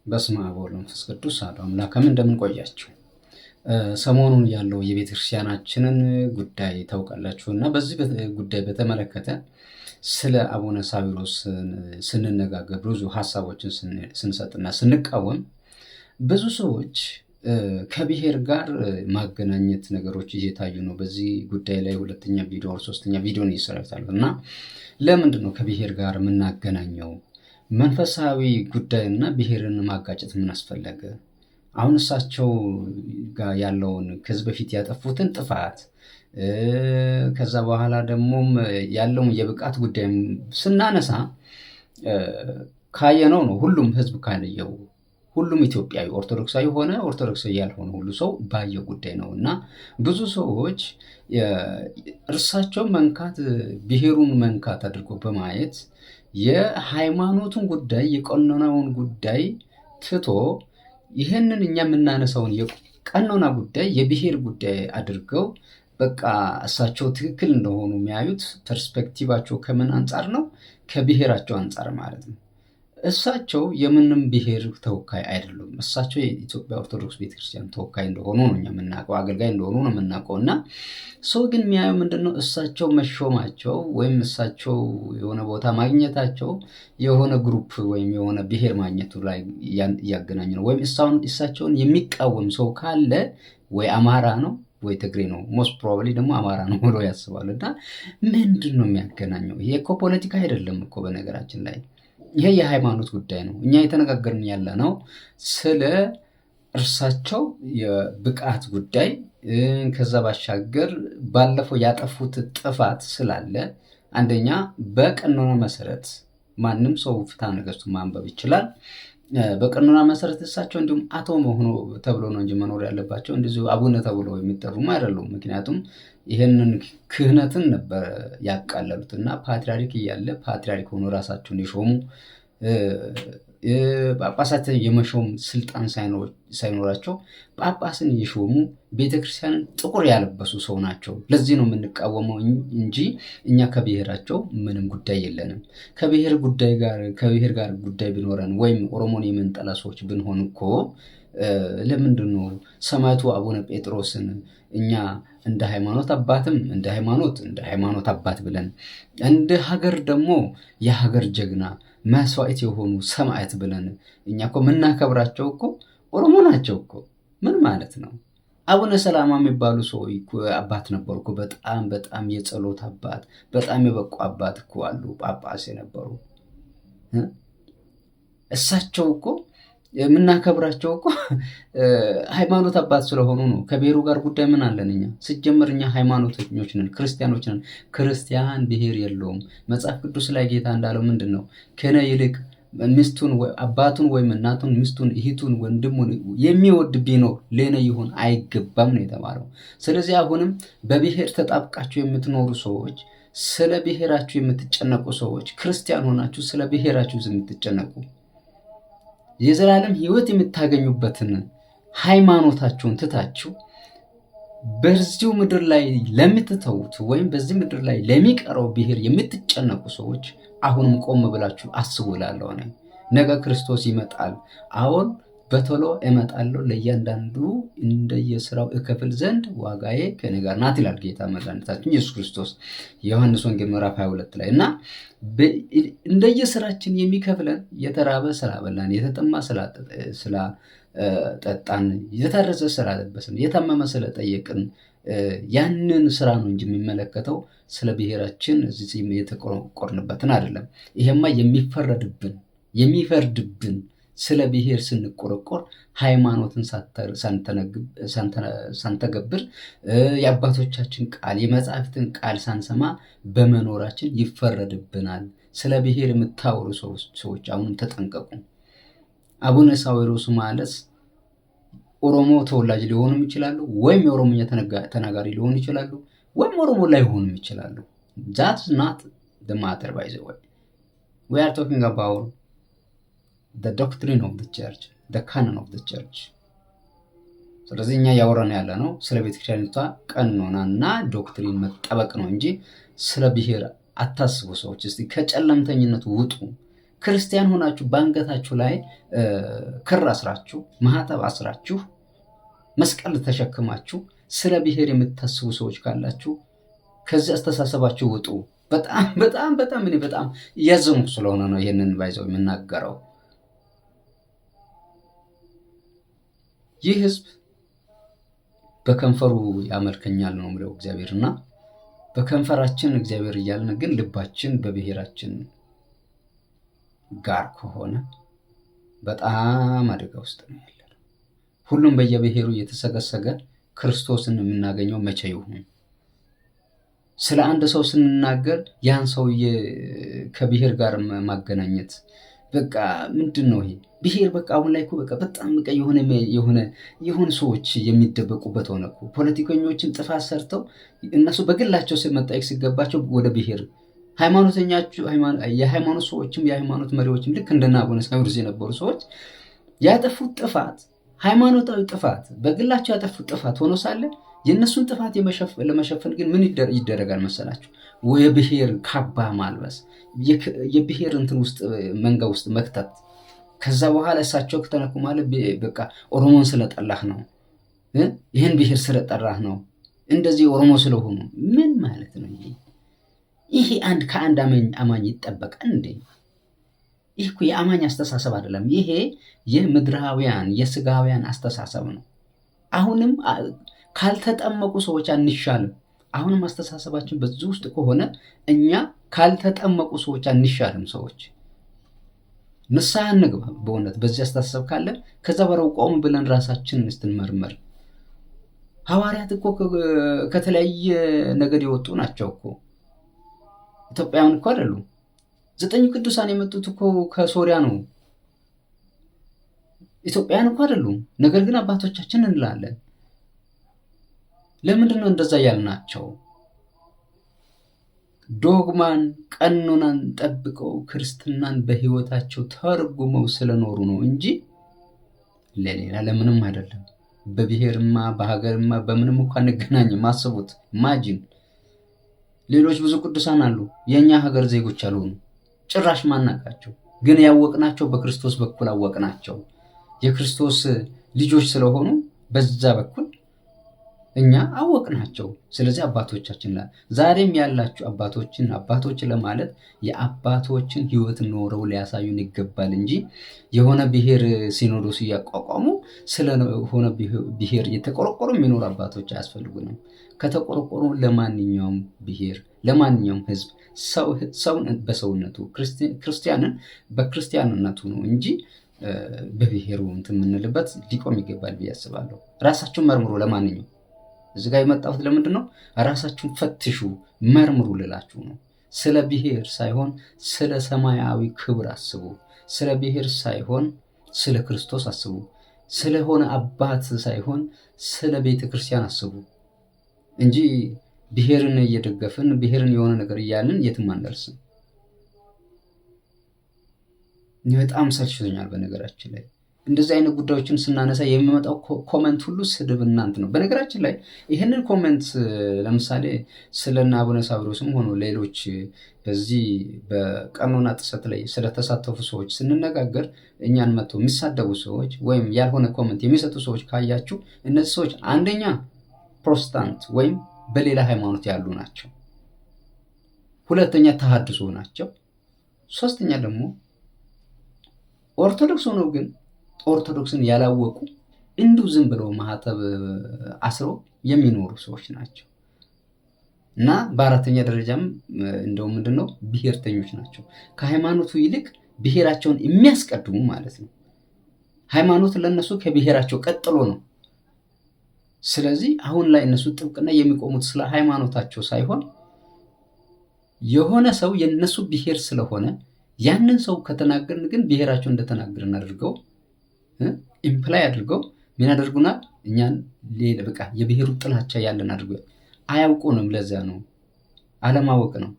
በስመ አብ ወወልድ ወመንፈስ ቅዱስ አሐዱ አምላክ አሜን። እንደምን ቆያችሁ? ሰሞኑን ያለው የቤተክርስቲያናችንን ጉዳይ ታውቃላችሁ እና በዚህ ጉዳይ በተመለከተ ስለ አቡነ ሳዊሮስ ስንነጋገር ብዙ ሀሳቦችን ስንሰጥና ስንቃወም ብዙ ሰዎች ከብሔር ጋር ማገናኘት ነገሮች እየታዩ ነው። በዚህ ጉዳይ ላይ ሁለተኛ ቪዲዮ ወር ሶስተኛ ቪዲዮ ነው ይሰራታል እና ለምንድን ነው ከብሔር ጋር የምናገናኘው? መንፈሳዊ ጉዳይና ብሔርን ማጋጨት ምን አስፈለገ? አሁን እሳቸው ጋር ያለውን ከዚህ በፊት ያጠፉትን ጥፋት ከዛ በኋላ ደግሞ ያለውን የብቃት ጉዳይ ስናነሳ ካየነው ነው። ሁሉም ህዝብ ካየው ሁሉም ኢትዮጵያዊ ኦርቶዶክሳዊ ሆነ ኦርቶዶክሳዊ ያልሆነ ሁሉ ሰው ባየው ጉዳይ ነው እና ብዙ ሰዎች እርሳቸው መንካት ብሔሩን መንካት አድርጎ በማየት የሃይማኖቱን ጉዳይ የቀኖናውን ጉዳይ ትቶ ይህንን እኛ የምናነሳውን የቀኖና ጉዳይ የብሔር ጉዳይ አድርገው በቃ እሳቸው ትክክል እንደሆኑ የሚያዩት ፐርስፔክቲቫቸው ከምን አንጻር ነው? ከብሔራቸው አንጻር ማለት ነው። እሳቸው የምንም ብሔር ተወካይ አይደሉም። እሳቸው የኢትዮጵያ ኦርቶዶክስ ቤተክርስቲያን ተወካይ እንደሆኑ ነው እኛ የምናውቀው፣ አገልጋይ እንደሆኑ ነው የምናውቀው። እና ሰው ግን የሚያየው ምንድነው? እሳቸው መሾማቸው ወይም እሳቸው የሆነ ቦታ ማግኘታቸው የሆነ ግሩፕ ወይም የሆነ ብሔር ማግኘቱ ላይ እያገናኙ ነው። ወይም እሳቸውን የሚቃወም ሰው ካለ ወይ አማራ ነው ወይ ትግሬ ነው፣ ሞስት ፕሮባብሊ ደግሞ አማራ ነው ብሎ ያስባሉ። እና ምንድን ነው የሚያገናኘው? ይሄ እኮ ፖለቲካ አይደለም እኮ በነገራችን ላይ ይሄ የሃይማኖት ጉዳይ ነው። እኛ የተነጋገርን ያለ ነው ስለ እርሳቸው የብቃት ጉዳይ። ከዛ ባሻገር ባለፈው ያጠፉት ጥፋት ስላለ አንደኛ በቀኖና መሰረት ማንም ሰው ፍትሐ ነገሥቱ ማንበብ ይችላል። በቀኖና መሰረት እሳቸው እንዲሁም አቶ መሆኑ ተብሎ ነው እንጂ መኖር ያለባቸው እንደዚሁ አቡነ ተብሎ የሚጠሩም አይደሉም። ምክንያቱም ይህንን ክህነትን ነበር ያቃለሉት እና ፓትሪያርክ እያለ ፓትሪያርክ ሆኖ ራሳቸውን የሾሙ ጳጳሳት የመሾም ስልጣን ሳይኖራቸው ጳጳስን የሾሙ ቤተክርስቲያንን ጥቁር ያለበሱ ሰው ናቸው። ለዚህ ነው የምንቃወመው እንጂ እኛ ከብሔራቸው ምንም ጉዳይ የለንም። ከብሔር ጋር ጉዳይ ቢኖረን ወይም ኦሮሞን የምንጠላ ሰዎች ብንሆን እኮ ለምንድን ነው ሰማዕቱ አቡነ ጴጥሮስን እኛ እንደ ሃይማኖት አባትም እንደ ሃይማኖት አባት ብለን እንደ ሀገር ደግሞ የሀገር ጀግና መስዋዕት የሆኑ ሰማዕት ብለን እኛ እኮ የምናከብራቸው እኮ ኦሮሞ ናቸው እኮ። ምን ማለት ነው? አቡነ ሰላማ የሚባሉ ሰው አባት ነበሩ እኮ። በጣም በጣም የጸሎት አባት፣ በጣም የበቁ አባት እኮ አሉ፣ ጳጳስ የነበሩ። እሳቸው እኮ የምናከብራቸው እኮ ሃይማኖት አባት ስለሆኑ ነው። ከብሔሩ ጋር ጉዳይ ምን አለን እኛ? ሲጀመር እኛ ሃይማኖተኞች ነን፣ ክርስቲያኖች ነን። ክርስቲያን ብሔር የለውም። መጽሐፍ ቅዱስ ላይ ጌታ እንዳለው ምንድን ነው? ከነ ይልቅ ሚስቱን አባቱን ወይም እናቱን ሚስቱን እህቱን ወንድሙን የሚወድ ቢኖር ለኔ ይሁን አይገባም ነው የተባለው። ስለዚህ አሁንም በብሔር ተጣብቃችሁ የምትኖሩ ሰዎች፣ ስለ ብሔራችሁ የምትጨነቁ ሰዎች፣ ክርስቲያን ሆናችሁ ስለ ብሔራችሁ የምትጨነቁ የዘላለም ሕይወት የምታገኙበትን ሃይማኖታችሁን ትታችሁ በዚሁ ምድር ላይ ለምትተውት ወይም በዚህ ምድር ላይ ለሚቀረው ብሔር የምትጨነቁ ሰዎች አሁንም ቆም ብላችሁ አስቡ እላለሁ። ነገ ክርስቶስ ይመጣል። አሁን በቶሎ እመጣለሁ፣ ለእያንዳንዱ እንደየስራው እከፍል ዘንድ ዋጋዬ ከእኔ ጋር ናት ይላል ጌታ መድኃኒታችን ኢየሱስ ክርስቶስ ዮሐንስ ወንጌል ምዕራፍ 22 ላይ። እና እንደየስራችን የሚከፍለን የተራበ ስላበላን፣ የተጠማ ስላጠጣን፣ የታረዘ ስላለበስን፣ የታመመ ስለጠየቅን ያንን ስራ ነው እንጂ የሚመለከተው ስለ ብሔራችን እዚህ የተቆረቆርንበትን አይደለም። ይሄማ የሚፈርድብን ስለ ብሔር ስንቆረቆር ሃይማኖትን ሳንተገብር የአባቶቻችን ቃል የመጽሐፍትን ቃል ሳንሰማ በመኖራችን ይፈረድብናል። ስለ ብሔር የምታወሩ ሰዎች አሁንም ተጠንቀቁ። አቡነ ሳዊሮስ ማለት ኦሮሞ ተወላጅ ሊሆኑም ይችላሉ፣ ወይም የኦሮሞኛ ተናጋሪ ሊሆኑ ይችላሉ፣ ወይም ኦሮሞ ላይሆኑም ይችላሉ። that's not the matter by the way. We are talking about the doctrine of the church, the canon of the church. ስለዚህ እኛ ያወራን ያለ ነው ስለ ቤተክርስቲያኒቷ ቀኖናና ዶክትሪን መጠበቅ ነው እንጂ ስለ ብሔር አታስቡ ሰዎች። እስቲ ከጨለምተኝነት ውጡ፣ ክርስቲያን ሆናችሁ በአንገታችሁ ላይ ክር አስራችሁ ማህተብ አስራችሁ መስቀል ተሸክማችሁ ስለ ብሔር የምታስቡ ሰዎች ካላችሁ ከዚህ አስተሳሰባችሁ ውጡ። በጣም በጣም በጣም እኔ በጣም እያዘንኩ ስለሆነ ነው ይህንን ባይዘው የምናገረው። ይህ ህዝብ በከንፈሩ ያመልከኛል ነው የሚለው እግዚአብሔርና በከንፈራችን እግዚአብሔር እያልን ግን ልባችን በብሔራችን ጋር ከሆነ በጣም አደጋ ውስጥ ነው ያለነው። ሁሉም በየብሔሩ እየተሰገሰገ ክርስቶስን የምናገኘው መቼ ይሁን? ስለ አንድ ሰው ስንናገር ያን ሰውዬ ከብሔር ጋር ማገናኘት በቃ ምንድን ነው ይሄ ብሔር? በቃ አሁን ላይ እኮ በቃ በጣም በቃ የሆነ ሰዎች የሚደበቁበት ሆነ እኮ። ፖለቲከኞችን ጥፋት ሰርተው እነሱ በግላቸው መጠየቅ ሲገባቸው ወደ ብሔር የሃይማኖት ሰዎችም የሃይማኖት መሪዎችም ልክ እንደነ አቡነ ሳዊሮስ የነበሩ ሰዎች ያጠፉት ጥፋት ሃይማኖታዊ ጥፋት በግላቸው ያጠፉት ጥፋት ሆኖ ሳለ የእነሱን ጥፋት ለመሸፈን ግን ምን ይደረጋል መሰላችሁ? የብሔር ካባ ማልበስ፣ የብሔር እንትን ውስጥ መንጋ ውስጥ መክተት። ከዛ በኋላ እሳቸው ከተነኩ ማለት በቃ ኦሮሞን ስለጠላህ ነው፣ ይህን ብሔር ስለጠራህ ነው፣ እንደዚህ ኦሮሞ ስለሆኑ ምን ማለት ነው? ይሄ ከአንድ አማኝ ይጠበቃል እንዴ? ይህ እኮ የአማኝ አስተሳሰብ አይደለም። ይሄ የምድራውያን የስጋውያን አስተሳሰብ ነው። አሁንም ካልተጠመቁ ሰዎች አንሻልም። አሁንም አስተሳሰባችን በዚህ ውስጥ ከሆነ እኛ ካልተጠመቁ ሰዎች አንሻልም። ሰዎች ንስሐ እንግባ በእውነት በዚህ አስተሳሰብ ካለ። ከዛ በረው ቆም ብለን ራሳችንን ስትንመርመር። ሐዋርያት እኮ ከተለያየ ነገድ የወጡ ናቸው እኮ። ኢትዮጵያውያን እኮ አይደሉም። 9 ቅዱሳን የመጡት እኮ ከሶሪያ ነው። ኢትዮጵያውያን እኮ አይደሉም። ነገር ግን አባቶቻችን እንላለን። ለምንድን ነው እንደዛ ያልናቸው? ዶግማን ቀኖናን ጠብቀው ክርስትናን በህይወታቸው ተርጉመው ስለኖሩ ነው እንጂ ለሌላ ለምንም አይደለም። በብሔርማ በሀገርማ በምንም እንኳን እንገናኝም። አስቡት፣ ማጂን ሌሎች ብዙ ቅዱሳን አሉ፣ የኛ ሀገር ዜጎች አልሆኑ ጭራሽ ማናቃቸው፣ ግን ያወቅናቸው በክርስቶስ በኩል አወቅናቸው። የክርስቶስ ልጆች ስለሆኑ በዛ በኩል እኛ አወቅናቸው። ስለዚህ አባቶቻችን ዛሬም ያላችሁ አባቶች ለማለት የአባቶችን ህይወት ኖረው ሊያሳዩን ይገባል እንጂ የሆነ ብሔር ሲኖዶስ እያቋቋሙ ስለሆነ ብሔር የተቆረቆሩ የሚኖሩ አባቶች አያስፈልጉንም። ከተቆረቆሩ ለማንኛውም ብሔር ለማንኛውም ህዝብ ሰውን በሰውነቱ ክርስቲያንን በክርስቲያንነቱ ነው እንጂ በብሔሩ እንትን የምንልበት ሊቆም ይገባል ብዬ አስባለሁ። ራሳችሁን መርምሩ። ለማንኛውም እዚህ ጋር የመጣሁት ለምንድን ነው? ራሳችሁን ፈትሹ፣ መርምሩ ልላችሁ ነው። ስለ ብሔር ሳይሆን ስለ ሰማያዊ ክብር አስቡ። ስለ ብሔር ሳይሆን ስለ ክርስቶስ አስቡ። ስለሆነ አባት ሳይሆን ስለ ቤተ ክርስቲያን አስቡ እንጂ ብሔርን እየደገፍን ብሔርን የሆነ ነገር እያልን የትም አንደርስም። በጣም ሰልችቶኛል። በነገራችን ላይ እንደዚህ አይነት ጉዳዮችን ስናነሳ የሚመጣው ኮመንት ሁሉ ስድብ እናንት ነው። በነገራችን ላይ ይህንን ኮመንት ለምሳሌ ስለና አቡነ ሳዊሮስም ሆኖ ሌሎች በዚህ በቀኖና ጥሰት ላይ ስለተሳተፉ ሰዎች ስንነጋገር እኛን መጥተው የሚሳደቡ ሰዎች ወይም ያልሆነ ኮመንት የሚሰጡ ሰዎች ካያችሁ እነዚህ ሰዎች አንደኛ ፕሮቴስታንት ወይም በሌላ ሃይማኖት ያሉ ናቸው። ሁለተኛ ተሐድሶ ናቸው። ሶስተኛ ደግሞ ኦርቶዶክስ ሆነው ግን ኦርቶዶክስን ያላወቁ እንዲሁ ዝም ብለው ማህተብ አስረው የሚኖሩ ሰዎች ናቸው። እና በአራተኛ ደረጃም እንደው ምንድነው ብሔርተኞች ናቸው። ከሃይማኖቱ ይልቅ ብሔራቸውን የሚያስቀድሙ ማለት ነው። ሃይማኖት ለነሱ ከብሔራቸው ቀጥሎ ነው። ስለዚህ አሁን ላይ እነሱ ጥብቅና የሚቆሙት ስለ ሃይማኖታቸው ሳይሆን የሆነ ሰው የነሱ ብሔር ስለሆነ ያንን ሰው ከተናገርን ግን ብሔራቸው እንደተናገርን አድርገው ኢምፕላይ አድርገው ምን ያደርጉናል? እኛን ሌላ በቃ የብሔሩ ጥላቻ ያለን አድርገው አያውቁንም። ለዛ ነው አለማወቅ ነው።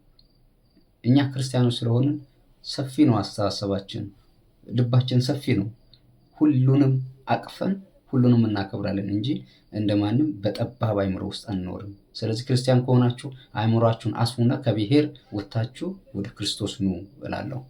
እኛ ክርስቲያኖች ስለሆነ ሰፊ ነው አስተሳሰባችን፣ ልባችን ሰፊ ነው። ሁሉንም አቅፈን ሁሉንም እናከብራለን እንጂ እንደማንም በጠባብ አይምሮ ውስጥ አንኖርም። ስለዚህ ክርስቲያን ከሆናችሁ አይምሯችሁን አስፉና ከብሔር ወጥታችሁ ወደ ክርስቶስ ኑ እላለሁ።